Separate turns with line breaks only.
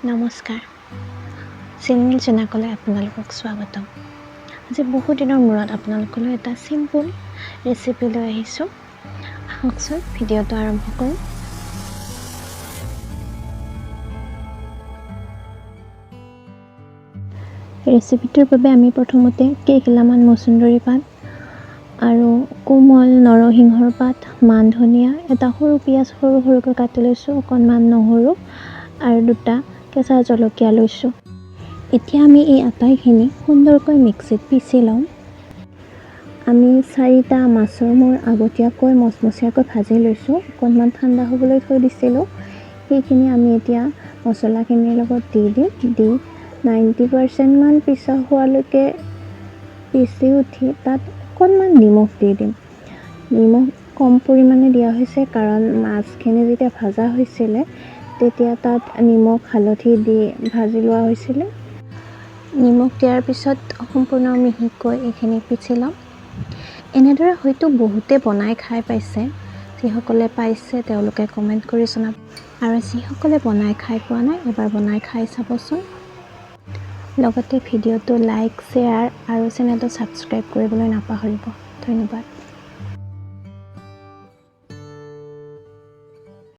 নমস্কাৰ চিলমিল চেনেললৈ আপোনালোকক স্বাগতম আজি বহু দিনৰ মূৰত আপোনালোকলৈ এটা সিম্পল ৰেচিপি লৈ আহিছোঁ আহকচোন ভিডিঅ'টো আৰম্ভ কৰোঁ ৰেচিপিটোৰ বাবে আমি প্ৰথমতে কেইখিলামান মচুন্দৰী পাত আৰু কোমল নৰসিংহৰ পাত মান ধনিয়া এটা সৰু পিয়াজ সৰুকৈ কাটি লৈছোঁ অকণমান নহৰু আৰু দুটা কেঁচা জলকীয়া লৈছোঁ এতিয়া আমি এই আটাইখিনি সুন্দৰকৈ মিক্সিত পিচি লওঁ আমি 4টা মাছৰ মূৰ আগতীয়াকৈ মচমচীয়াকৈ ভাজি লৈছোঁ অকণমান ঠাণ্ডা হ'বলৈ থৈ দিছিলোঁ সেইখিনি আমি এতিয়া মছলাখিনিৰ লগত দি দিম দি 90% মান পিছা হোৱালৈকে পিচি উঠি তাত অকণমান নিমখ দি দিম নিমখ কম পৰিমাণে দিয়া হৈছে কাৰণ মাছখিনি যেতিয়া ভাজা হৈছিলে তেতিয়া তাত নিমখ হালধি দি ভাজি লোৱা হৈছিলে নিমখ দিয়াৰ পিছত সম্পূৰ্ণ মিহিকৈ এইখিনি পিচি ল'ম এনেদৰে হয়তো বহুতে বনাই খাই পাইছে যিসকলে পাইছে তেওঁলোকে কমেণ্ট কৰি জনাব আৰু যিসকলে বনাই খাই পোৱা নাই এবাৰ বনাই খাই চাবচোন লগতে ভিডিঅ'টো লাইক শ্বেয়াৰ আৰু চেনেলটো ছাবস্ক্ৰাইব কৰিবলৈ নাপাহৰিব ধন্যবাদ